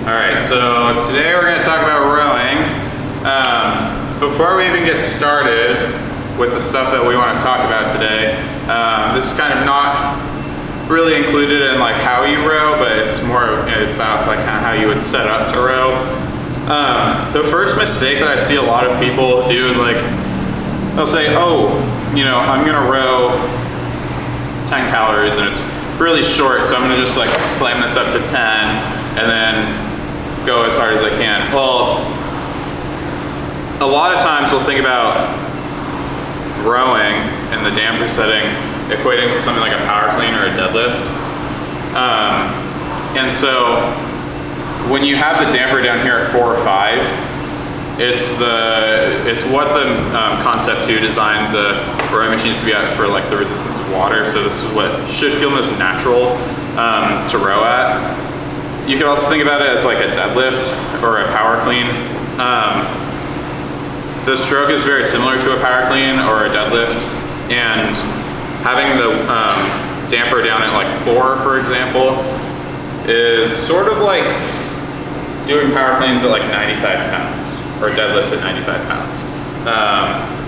All right, so today we're going to talk about rowing. Before we even get started with the stuff that we want to talk about today, this is kind of not really included in like how you row, but it's more about like kind of how you would set up to row. The first mistake that I see a lot of people do is like, they'll say, oh, you know, I'm going to row 10 calories and it's really short, so I'm going to just like slam this up to 10 and then go as hard as I can. Well, a lot of times we'll think about rowing in the damper setting equating to something like a power clean or a deadlift. And so when you have the damper down here at 4 or 5, it's what the Concept 2 designed the rowing machines to be at for like the resistance of water. So this is what should feel most natural to row at. You could also think about it as like a deadlift or a power clean. The stroke is very similar to a power clean or a deadlift, and having the damper down at like 4, for example, is sort of like doing power cleans at like 95 pounds or deadlifts at 95 pounds.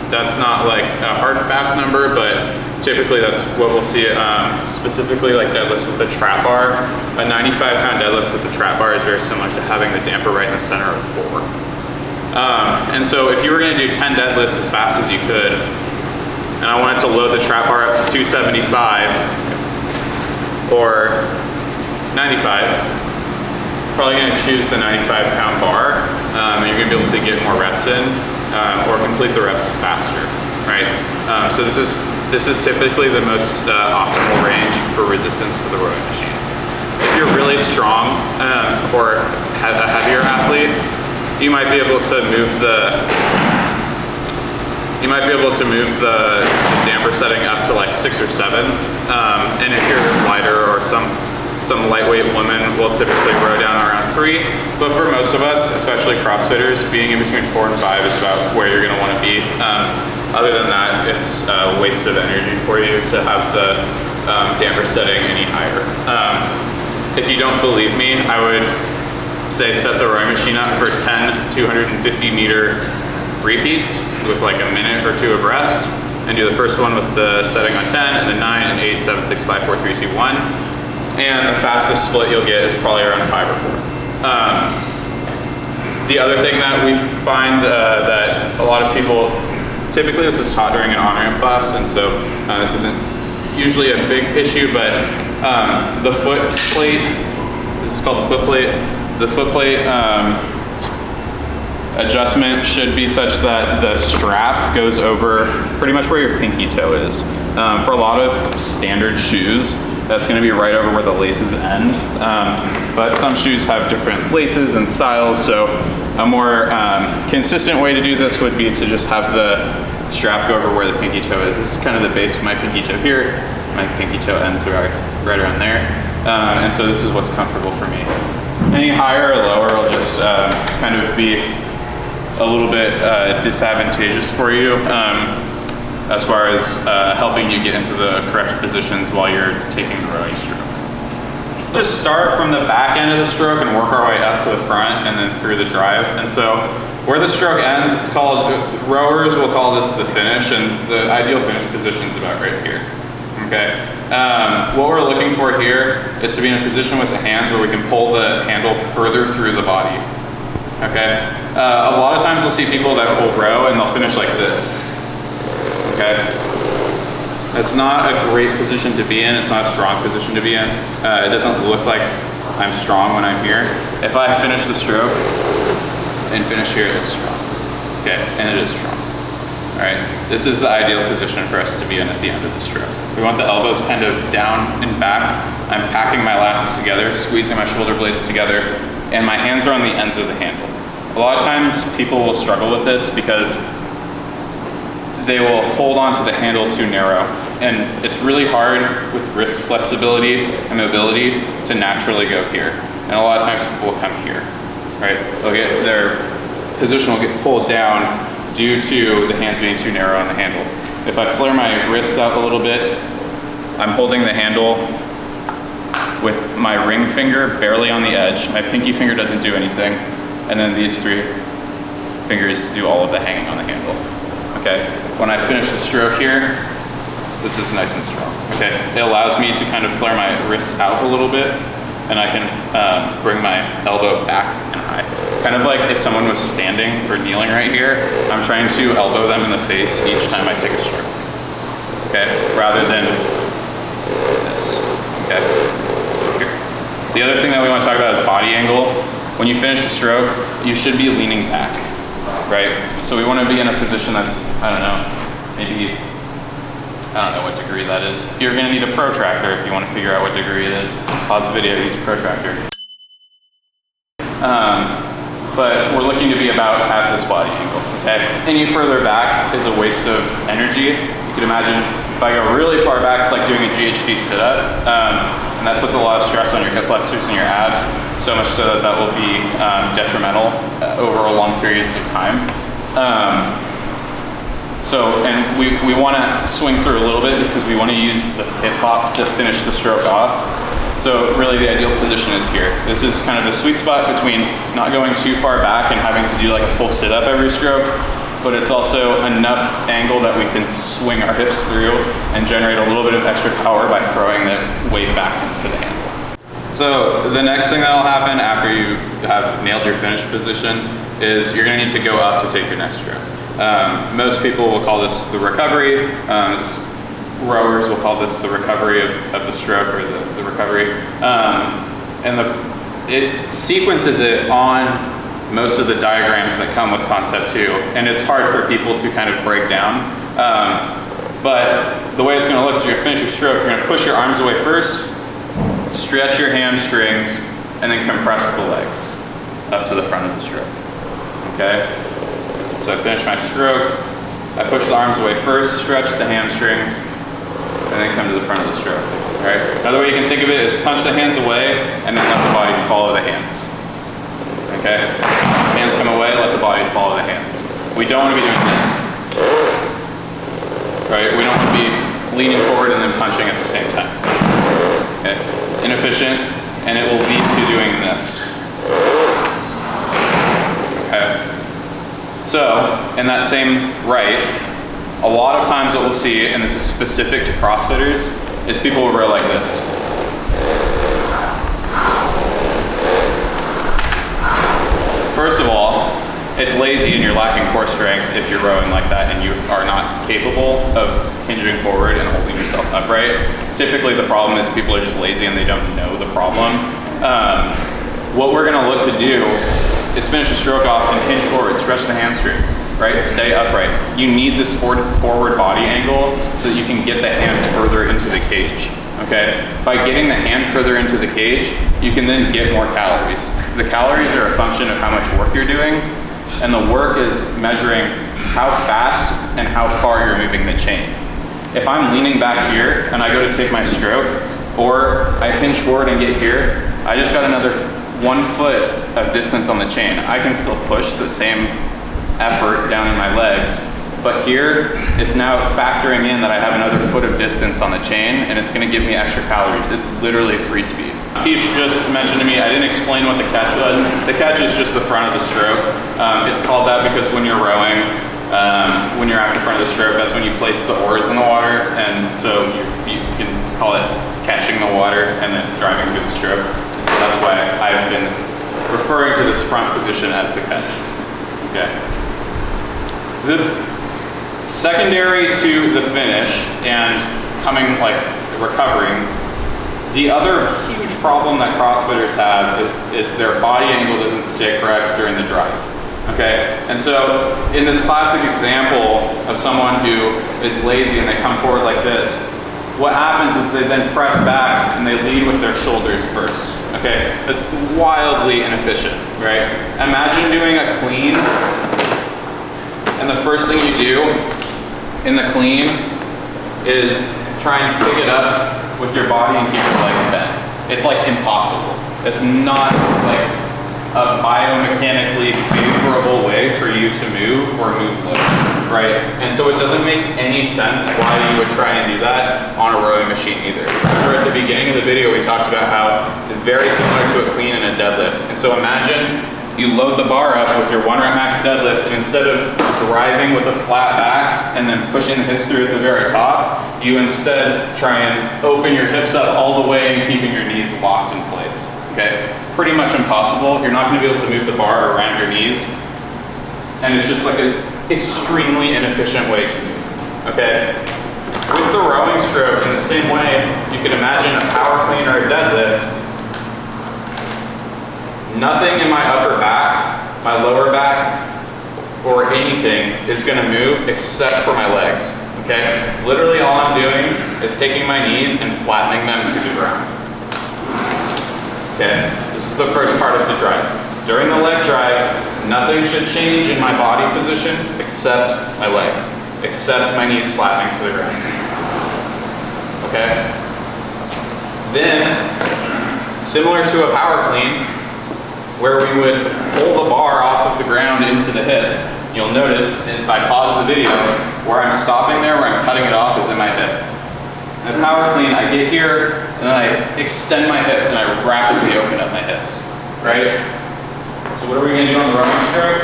That's not like a hard and fast number, but typically that's what we'll see, specifically like deadlifts with a trap bar. A 95-pound deadlift with a trap bar is very similar to having the damper right in the center of 4. And so if you were going to do 10 deadlifts as fast as you could, and I wanted to load the trap bar up to 275 or 95, probably going to choose the 95-pound bar, and you're going to be able to get more reps in, or complete the reps faster, right? So this is typically the most optimal range for resistance for the rowing machine. If you're really strong or a heavier athlete, you might be able to move the damper setting up to like 6 or 7. And if you're lighter or some lightweight woman will typically row down around 3. But for most of us, especially CrossFitters, being in between 4 and 5 is about where you're going to want to be. Other than that, it's a waste of energy for you to have the damper setting any higher. If you don't believe me, I would say set the rowing machine up for 10 250-meter repeats with like a minute or 2 of rest, and do the first one with the setting on 10, and then 9 and 8, 7, 6, 5, 4, 3, 2, 1. And the fastest split you'll get is probably around 5 or 4. The other thing that we find that a lot of people, typically this is taught during an on-ramp class, and so this isn't usually a big issue, but the foot plate, this is called the foot plate. The foot plate adjustment should be such that the strap goes over pretty much where your pinky toe is. For a lot of standard shoes, that's going to be right over where the laces end. But some shoes have different laces and styles, so a more consistent way to do this would be to just have the strap go over where the pinky toe is. This is kind of the base of my pinky toe here. My pinky toe ends right around there. And so this is what's comfortable for me. Any higher or lower will just kind of be a little bit disadvantageous for you as far as helping you get into the correct positions while you're taking the rowing stroke. Just start from the back end of the stroke and work our way up to the front and then through the drive. And so where the stroke ends, it's called, rowers will call this the finish, and the ideal finish position is about right here. Okay. What we're looking for here is to be in a position with the hands where we can pull the handle further through the body. Okay. A lot of times we'll see people that will row and they'll finish like this. Okay. It's not a great position to be in. It's not a strong position to be in. It doesn't look like I'm strong when I'm here. If I finish the stroke and finish here, it's strong. Okay, and it is strong. All right, this is the ideal position for us to be in at the end of the stroke. We want the elbows kind of down and back. I'm packing my lats together, squeezing my shoulder blades together, and my hands are on the ends of the handle. A lot of times people will struggle with this because they will hold on to the handle too narrow. And it's really hard with wrist flexibility and mobility to naturally go here. And a lot of times people will come here, right? They'll get, their position will get pulled down due to the hands being too narrow on the handle. If I flare my wrists out a little bit, I'm holding the handle with my ring finger barely on the edge. My pinky finger doesn't do anything. And then these 3 fingers do all of the hanging on the handle. Okay, when I finish the stroke here, this is nice and strong. Okay, it allows me to kind of flare my wrists out a little bit, and I can bring my elbow back and high. Kind of like if someone was standing or kneeling right here, I'm trying to elbow them in the face each time I take a stroke. Okay, rather than this. Okay, so here. The other thing that we want to talk about is body angle. When you finish the stroke, you should be leaning back, right? So we want to be in a position that's, I don't know, maybe, I don't know what degree that is. You're going to need a protractor if you want to figure out what degree it is. Pause the video, use a protractor. But we're looking to be about at this body angle, okay? Any further back is a waste of energy. You could imagine if I go really far back, it's like doing a GHD sit-up, and that puts a lot of stress on your hip flexors and your abs, so much so that that will be detrimental over long periods of time. And we want to swing through a little bit because we want to use the hip hop to finish the stroke off. So really the ideal position is here. This is kind of the sweet spot between not going too far back and having to do like a full sit-up every stroke, but it's also enough angle that we can swing our hips through and generate a little bit of extra power by throwing the weight back into the handle. So the next thing that'll happen after you have nailed your finish position is you're gonna need to go up to take your next stroke. Most people will call this the recovery. Rowers will call this the recovery of the stroke, or the recovery. It sequences it on most of the diagrams that come with Concept 2, and it's hard for people to kind of break down. But the way it's gonna look is you're gonna finish your stroke, you're gonna push your arms away first, stretch your hamstrings, and then compress the legs up to the front of the stroke, okay? So I finish my stroke, I push the arms away first, stretch the hamstrings, and then come to the front of the stroke, all right? Another way you can think of it is punch the hands away and then let the body follow the hands, okay? Hands come away, let the body follow the hands. We don't want to be doing this, right? We don't want to be leaning forward and then punching at the same time, okay? It's inefficient and it will lead to doing this, okay? So, in that same right, a lot of times what we'll see, and this is specific to CrossFitters, is people will row like this. First of all, it's lazy and you're lacking core strength if you're rowing like that and you are not capable of hinging forward and holding yourself upright. Typically the problem is people are just lazy and they don't know the problem. What we're gonna look to do is finish the stroke off and hinge forward, stretch the hamstrings, right? Stay upright. You need this forward body angle so that you can get the hand further into the cage, okay? By getting the hand further into the cage, you can then get more calories. The calories are a function of how much work you're doing, and the work is measuring how fast and how far you're moving the chain. If I'm leaning back here and I go to take my stroke, or I hinge forward and get here, I just got another 1 foot of distance on the chain. I can still push the same effort down in my legs, but here it's now factoring in that I have another foot of distance on the chain, and it's gonna give me extra calories. It's literally free speed. Tish just mentioned to me, I didn't explain what the catch was. The catch is just the front of the stroke. It's called that because when you're rowing, when you're at the front of the stroke, that's when you place the oars in the water, and so you can call it catching the water and then driving through the stroke. And so that's why I've been referring to this front position as the catch. Okay. The secondary to the finish and coming, like, recovering, the other huge problem that CrossFitters have is their body angle doesn't stay correct during the drive, okay? And so in this classic example of someone who is lazy and they come forward like this, what happens is they then press back and they lead with their shoulders first, okay? That's wildly inefficient, right? Imagine doing a clean, and the first thing you do in the clean is try and pick it up with your body and keep your legs bent. It's like impossible. It's not like a biomechanically favorable way for you to move or move low. right? And so it doesn't make any sense why you would try and do that on a rowing machine either. Remember at the beginning of the video we talked about how it's very similar to a clean and a deadlift. And so imagine you load the bar up with your 1 rep max deadlift, and instead of driving with a flat back and then pushing the hips through at the very top, you instead try and open your hips up all the way and keeping your knees locked in place, okay? Pretty much impossible. You're not gonna be able to move the bar around your knees, and it's just like an extremely inefficient way to move, okay? With the rowing stroke, in the same way, you can imagine a power clean or a deadlift. Nothing in my upper back, my lower back, or anything is gonna move except for my legs, okay? Literally all I'm doing is taking my knees and flattening them to the ground. Okay, this is the first part of the drive. During the leg drive, nothing should change in my body position except my legs, except my knees flattening to the ground. Okay? Then, similar to a power clean, where we would pull the bar off of the ground into the hip, you'll notice, if I pause the video, where I'm stopping there, where I'm cutting it off is in my hip. In a power clean, I get here, and then I extend my hips, and I rapidly open up my hips, right? So what are we gonna do on the rowing stroke?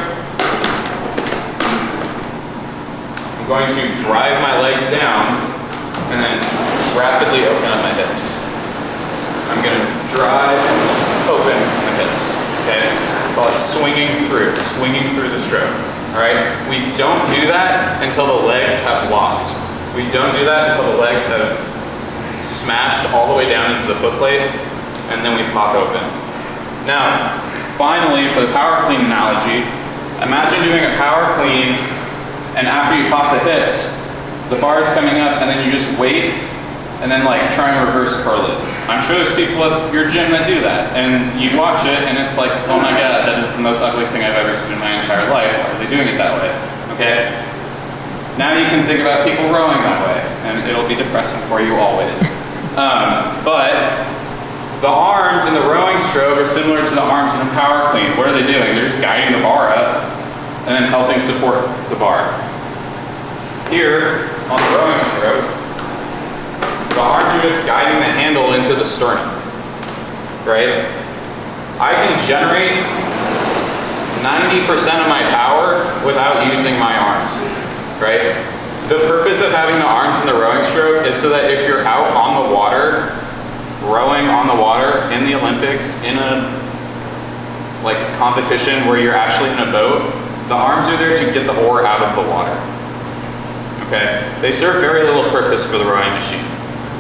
I'm going to drive my legs down, and then rapidly open up my hips. I'm gonna drive, open my hips, okay? While it's swinging through the stroke, all right? We don't do that until the legs have locked. We don't do that until the legs have smashed all the way down into the foot plate, and then we pop open. Now, finally, for the power clean analogy, imagine doing a power clean, and after you pop the hips, the bar is coming up, and then you just wait, and then like try and reverse curl it. I'm sure there's people at your gym that do that, and you watch it, and it's like, oh my god, that is the most ugly thing I've ever seen in my entire life. Why are they doing it that way? Okay? Now you can think about people rowing that way, and it'll be depressing for you always. But the arms in the rowing stroke are similar to the arms in a power clean. What are they doing? They're just guiding the bar up and then helping support the bar. Here, on the rowing stroke, the arms are just guiding the handle into the sternum, right? I can generate 90% of my power without using my arms, right? The purpose of having the arms in the rowing stroke is so that if you're out on the water, rowing on the water in the Olympics, in a like competition where you're actually in a boat, the arms are there to get the oar out of the water, okay? They serve very little purpose for the rowing machine.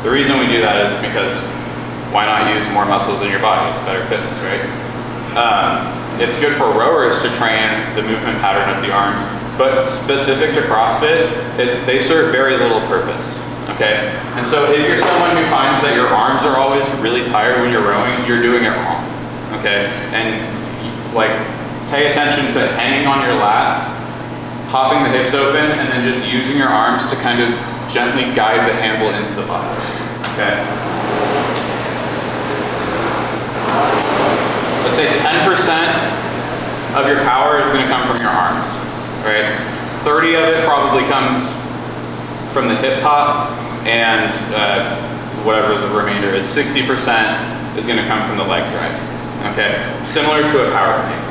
The reason we do that is because why not use more muscles in your body? It's better fitness, right? It's good for rowers to train the movement pattern of the arms, but specific to CrossFit, they serve very little purpose, okay? And so if you're someone who finds that your arms are always really tired when you're rowing, you're doing it wrong, okay? And like, pay attention to hanging on your lats, popping the hips open, and then just using your arms to kind of gently guide the handle into the body, okay? Let's say 10% of your power is gonna come from your arms, right? 30 of it probably comes from the hip hop, and whatever the remainder is, 60% is gonna come from the leg drive, okay? Similar to a power clean.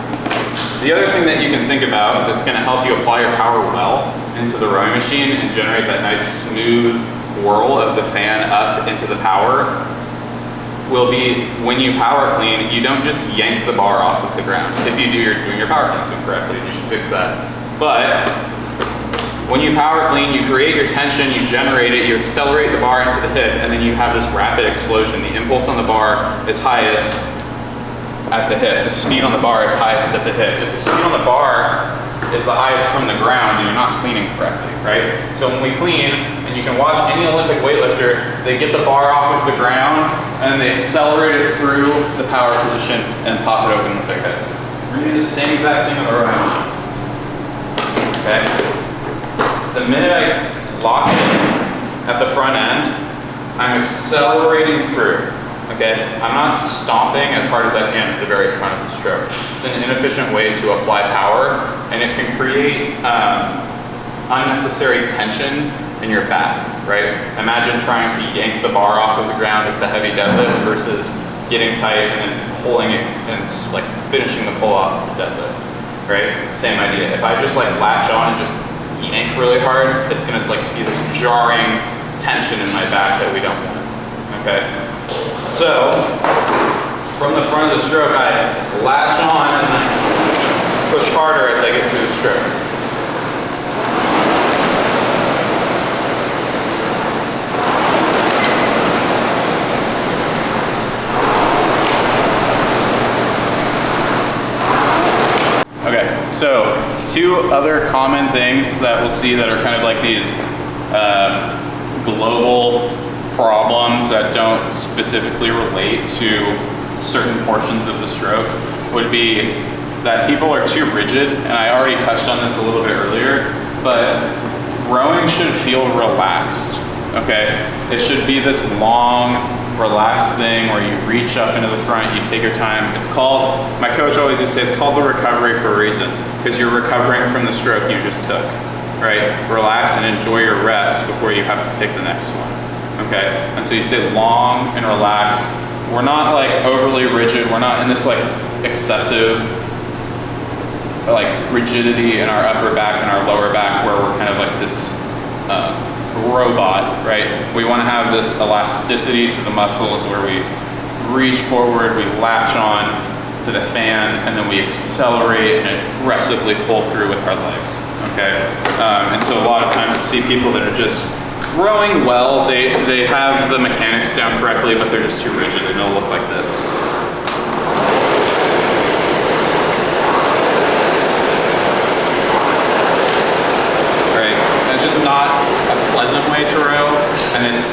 The other thing that you can think about that's gonna help you apply your power well into the rowing machine and generate that nice smooth whirl of the fan up into the power will be when you power clean, you don't just yank the bar off of the ground. If you do, you're doing your power cleans incorrectly, and you should fix that. But when you power clean, you create your tension, you generate it, you accelerate the bar into the hip, and then you have this rapid explosion. The impulse on the bar is highest at the hip. The speed on the bar is highest at the hip. If the speed on the bar is the highest from the ground, you're not cleaning correctly, right? So when we clean, and you can watch any Olympic weightlifter, they get the bar off of the ground, and then they accelerate it through the power position and pop it open with their hips. We're gonna do the same exact thing on the rowing machine, okay? The minute I lock it at the front end, I'm accelerating through. Okay, I'm not stomping as hard as I can at the very front of the stroke. It's an inefficient way to apply power, and it can create unnecessary tension in your back, right? Imagine trying to yank the bar off of the ground with the heavy deadlift versus getting tight and then pulling it and like finishing the pull off of the deadlift, right? Same idea. If I just like latch on and just yank really hard, it's gonna like be this jarring tension in my back that we don't want, okay? So, from the front of the stroke, I latch on and then push harder as I get through the stroke. Okay, so two other common things that we'll see that are kind of like these global problems that don't specifically relate to certain portions of the stroke would be that people are too rigid, and I already touched on this a little bit earlier, but rowing should feel relaxed, okay? It should be this long, relaxed thing where you reach up into the front, you take your time. It's called, my coach always used to say, it's called the recovery for a reason, because you're recovering from the stroke you just took, right? Relax and enjoy your rest before you have to take the next one, okay? And so you say long and relaxed. We're not like overly rigid. We're not in this like excessive like rigidity in our upper back and our lower back where we're kind of like this robot, right? We want to have this elasticity to the muscles where we reach forward, we latch on to the fan, and then we accelerate and aggressively pull through with our legs, okay? And so a lot of times you see people that are just rowing well, they have the mechanics down correctly, but they're just too rigid and it'll look like this. Right, and it's just not a pleasant way to row, and it's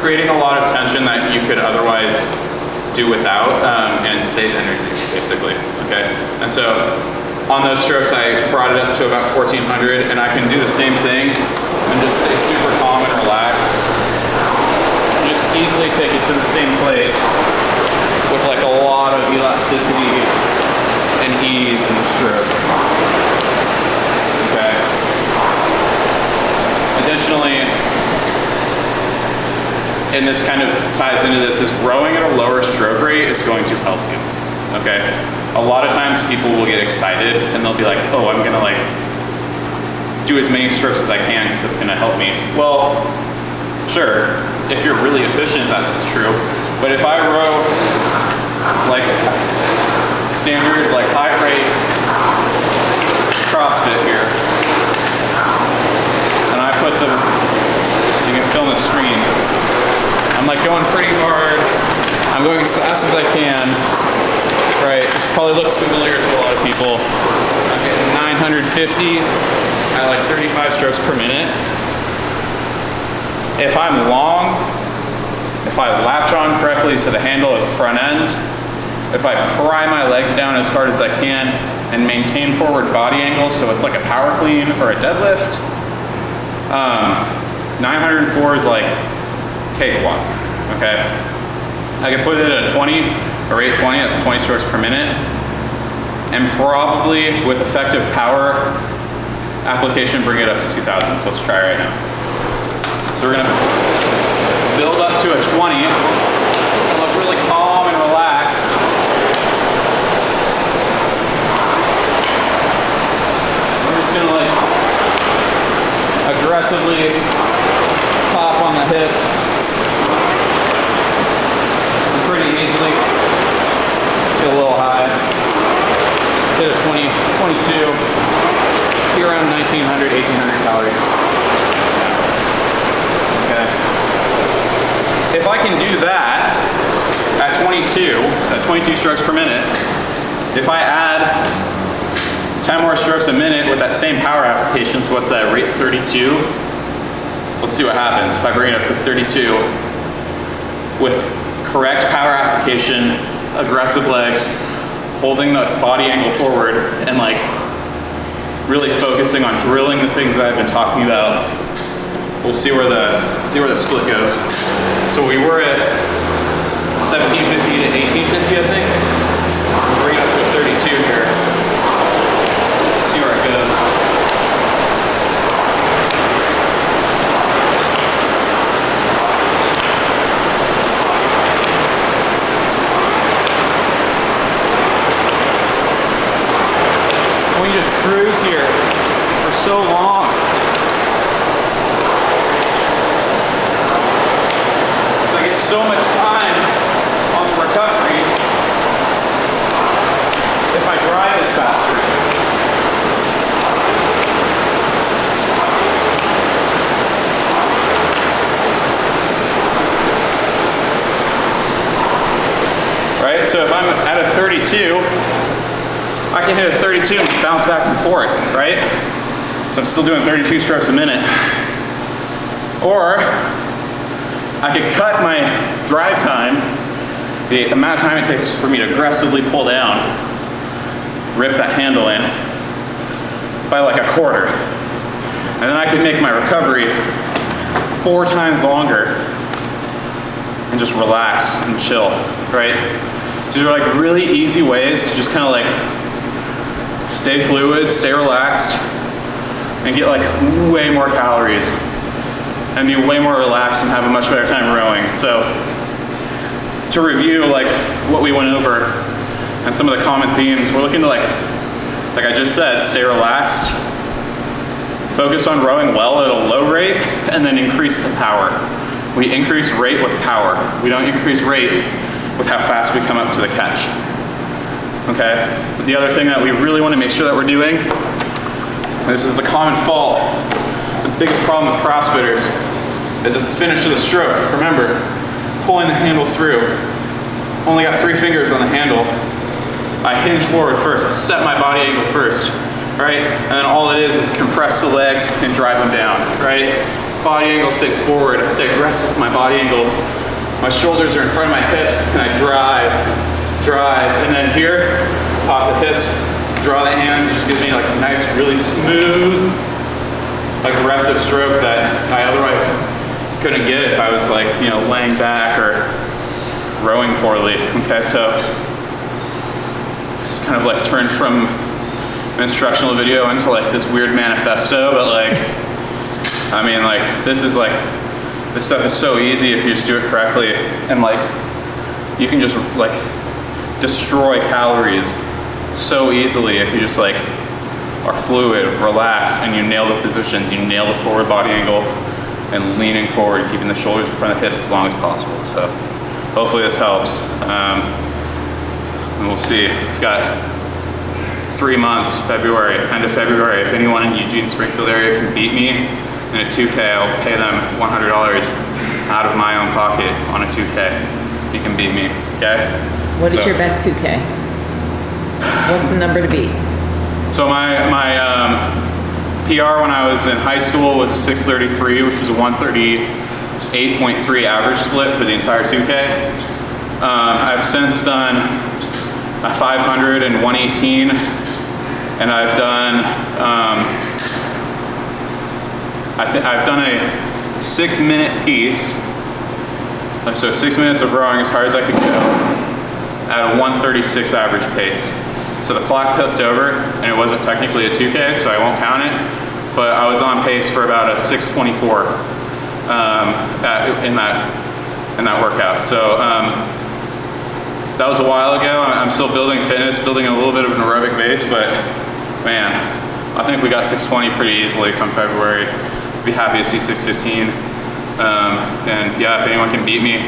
creating a lot of tension that you could otherwise do without and save energy, basically, okay? And so on those strokes, I brought it up to about 1400, and I can do the same thing and just stay super calm and relaxed. Just easily take it to the same place with like a lot of elasticity and ease in the stroke. Okay. Additionally, and this kind of ties into this, is rowing at a lower stroke rate is going to help you, okay? A lot of times people will get excited and they'll be like, oh, I'm gonna like do as many strokes as I can because it's gonna help me. Well, sure, if you're really efficient, that's true. But if I row like standard, like high rate CrossFit here, and I put the, you can film the screen, I'm like going pretty hard, I'm going as fast as I can, right? This probably looks familiar to a lot of people. I'm getting 950 at like 35 strokes per minute. If I'm long, if I latch on correctly to the handle at the front end, if I pry my legs down as hard as I can and maintain forward body angle so it's like a power clean or a deadlift, 904 is like cakewalk, okay? I can put it at a 20 or 820, that's 20 strokes per minute, and probably with effective power application bring it up to 2000, so let's try right now. So we're gonna build up to a 20, it's gonna look really calm and relaxed. We're just gonna like aggressively pop on the hips and pretty easily get a little high. Hit a 20, 22, be around 1900, 1800 calories. Okay. If I can do that at 22 strokes per minute, if I add 10 more strokes a minute with that same power application, so what's that, rate 32? Let's see what happens. If I bring it up to 32 with correct power application, aggressive legs, holding the body angle forward, and like really focusing on drilling the things that I've been talking about, we'll see where the split goes. So we were at 1750 to 1850, I think. We'll bring it up to 32 here. See where it goes. cruise here for so long. So I get so much time on the recovery if I drive this faster. Right? So if I'm at a 32, I can hit a 32 and bounce back and forth, right? So I'm still doing 32 strokes a minute. Or I could cut my drive time, the amount of time it takes for me to aggressively pull down, rip that handle in, by like a quarter. And then I could make my recovery 4 times longer and just relax and chill, right? These are like really easy ways to just kind of like stay fluid, stay relaxed, and get like way more calories and be way more relaxed and have a much better time rowing. So to review like what we went over and some of the common themes, we're looking to like I just said, stay relaxed, focus on rowing well at a low rate, and then increase the power. We increase rate with power. We don't increase rate with how fast we come up to the catch. Okay? The other thing that we really want to make sure that we're doing, and this is the common fault, the biggest problem with CrossFitters, is at the finish of the stroke. Remember, pulling the handle through. Only got 3 fingers on the handle. I hinge forward first. I set my body angle first, right? And then all it is compress the legs and drive them down, right? Body angle stays forward. I stay aggressive with my body angle. My shoulders are in front of my hips, and I drive, and then here, pop the hips, draw the hands. It just gives me like a nice, really smooth, aggressive stroke that I otherwise couldn't get if I was like, you know, laying back or rowing poorly. Okay, so just kind of like turned from an instructional video into like this weird manifesto, but like, I mean, like this stuff is so easy if you just do it correctly, and like you can just like destroy calories so easily if you just like are fluid, relaxed, and you nail the positions, you nail the forward body angle, and leaning forward, keeping the shoulders in front of the hips as long as possible. So hopefully this helps, and we'll see. We've got 3 months, February, end of February. If anyone in Eugene, Springfield area can beat me in a 2K, I'll pay them $100 out of my own pocket on a 2K. If you can beat me, okay? What is your best 2K? What's the number to beat? So my PR when I was in high school was a 633, which was a 138.3 average split for the entire 2K. I've since done a 500 and 118, and I've done I've done a 6-minute piece, so 6 minutes of rowing as hard as I could go at a 136 average pace. So the clock flipped over, and it wasn't technically a 2K, so I won't count it, but I was on pace for about a 624 in that workout. So that was a while ago. I'm still building fitness, building a little bit of an aerobic base, but man, I think we got 620 pretty easily come February. Be happy to see 615. And yeah, if anyone can beat me,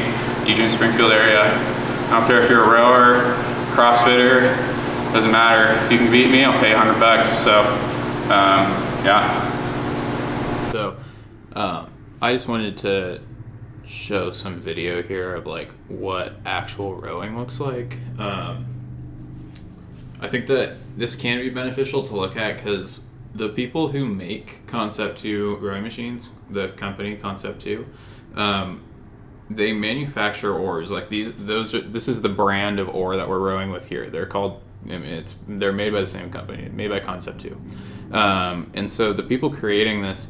Eugene, Springfield area, I don't care if you're a rower, CrossFitter, doesn't matter. If you can beat me, I'll pay $100. So yeah. So I just wanted to show some video here of like what actual rowing looks like. I think that this can be beneficial to look at because the people who make Concept 2 rowing machines, the company Concept 2, they manufacture oars like these. This is the brand of oar that we're rowing with here. They're called. I mean, they're made by the same company, made by Concept 2, and so the people creating this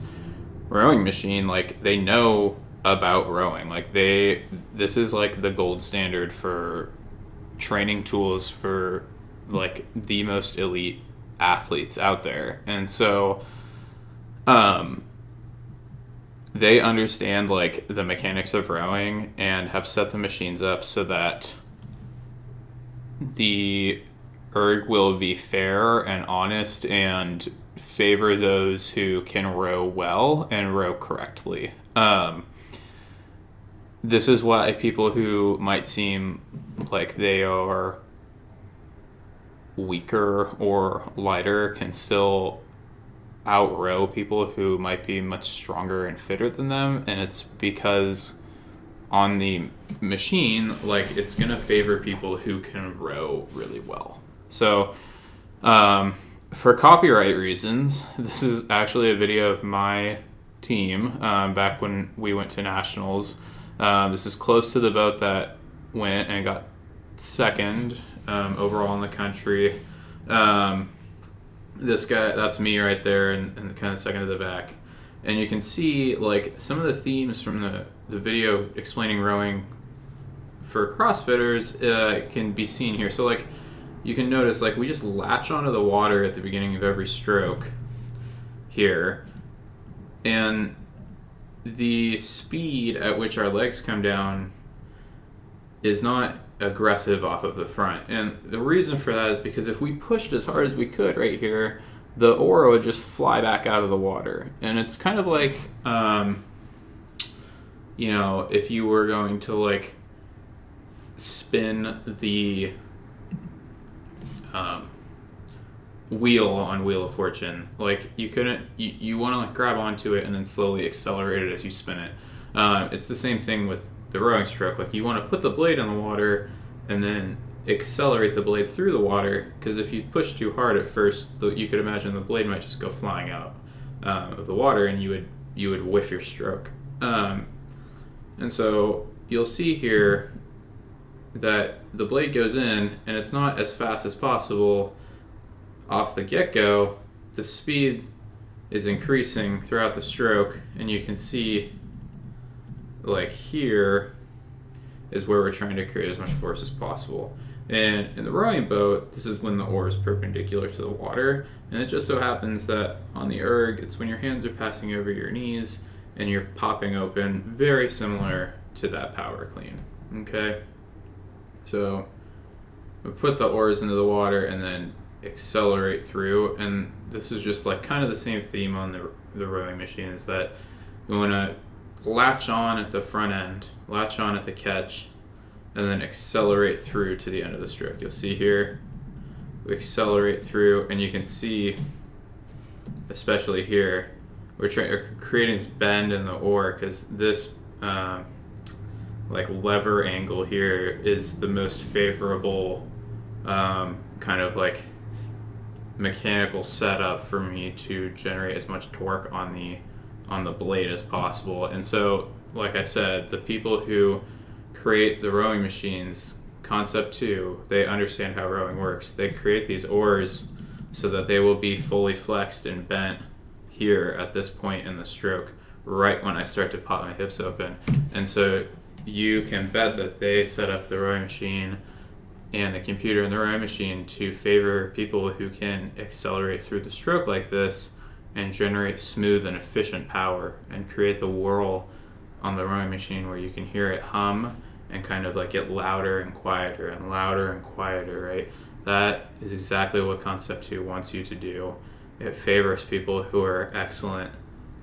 rowing machine, like they know about rowing. Like this is like the gold standard for training tools for like the most elite athletes out there, and so they understand like the mechanics of rowing and have set the machines up so that the erg will be fair and honest and favor those who can row well and row correctly. This is why people who might seem like they are weaker or lighter can still outrow people who might be much stronger and fitter than them, and it's because on the machine, like, it's gonna favor people who can row really well. So for copyright reasons, this is actually a video of my team back when we went to nationals. This is close to the boat that went and got second overall in the country. This guy, that's me right there, and kind of second to the back. And you can see, like, some of the themes from the video explaining rowing for CrossFitters can be seen here. So, like, you can notice, like, we just latch onto the water at the beginning of every stroke here. And the speed at which our legs come down is not aggressive off of the front. And the reason for that is because if we pushed as hard as we could right here, the oar would just fly back out of the water. And it's kind of like, you know, if you were going to, like, spin the wheel on Wheel of Fortune, like, you couldn't, you want to, like, grab onto it and then slowly accelerate it as you spin it. It's the same thing with the rowing stroke. Like, you want to put the blade in the water and then accelerate the blade through the water, because if you push too hard at first, you could imagine the blade might just go flying out of the water, and you would whiff your stroke. And so you'll see here that the blade goes in, and it's not as fast as possible off the get-go. The speed is increasing throughout the stroke, and you can see, like, here is where we're trying to create as much force as possible. And in the rowing boat, this is when the oar is perpendicular to the water, and it just so happens that on the erg, it's when your hands are passing over your knees and you're popping open, very similar to that power clean. Okay, so we put the oars into the water and then accelerate through, and this is just, like, kind of the same theme on the rowing machine, is that we want to latch on at the front end, latch on at the catch, and then accelerate through to the end of the stroke. You'll see here, we accelerate through, and you can see, especially here, we're creating this bend in the oar, because this like, lever angle here is the most favorable kind of, like, mechanical setup for me to generate as much torque on the blade as possible. And so, like I said, the people who create the rowing machines, concept 2, they understand how rowing works. They create these oars so that they will be fully flexed and bent here at this point in the stroke, right when I start to pop my hips open. And so you can bet that they set up the rowing machine and the computer in the rowing machine to favor people who can accelerate through the stroke like this and generate smooth and efficient power and create the whirl on the rowing machine where you can hear it hum and kind of, like, get louder and quieter and louder and quieter, right? That is exactly what Concept 2 wants you to do. It favors people who are excellent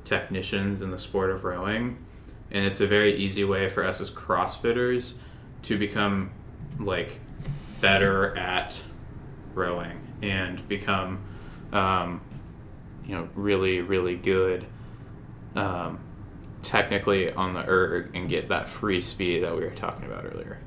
technicians in the sport of rowing, and it's a very easy way for us as CrossFitters to become, like, better at rowing and become really, really good technically on the erg and get that free speed that we were talking about earlier.